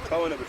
Schau mal, bitte.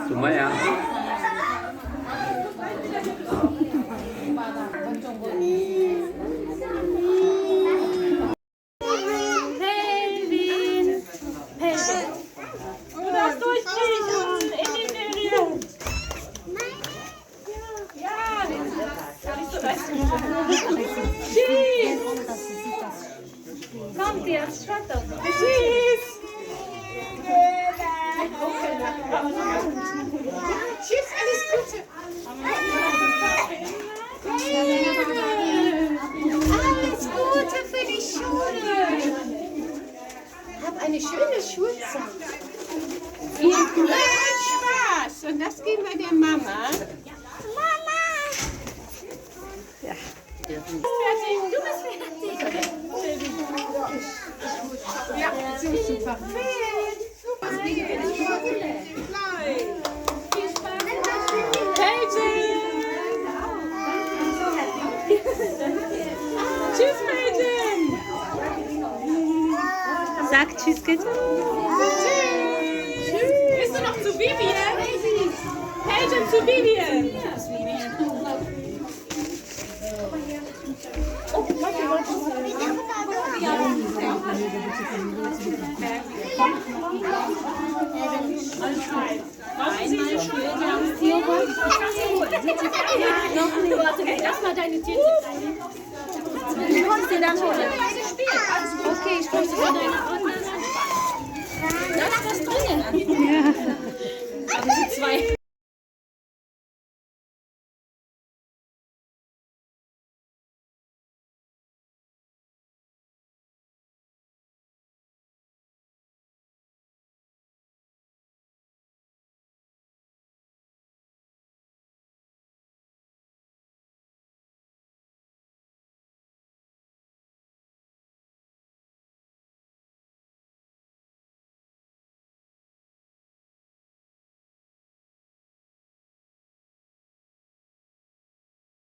Sumaya. Du darfst durchkriechen in die Ferien. Ja, nicht so leicht. Schieß! Kommt jetzt, schaut doch. Schieß! Tschüss, alles Gute. Alles Gute für die Schule. Hab eine schöne Schulzeit. Viel Spaß. Und das geben wir der Mama. Mama! Ja. Du bist fertig. Ja, super. Tschüss, Mädchen! Sag Tschüss, Kind. Tschüss! Bist du noch zu Vivian? Helden zu Vivian! Lass mal deine Tüte rein. Du kommst dir dann holen. Okay, ich möchte von deiner Freundin. Da ist was drin. Ja. Aber sie zwei.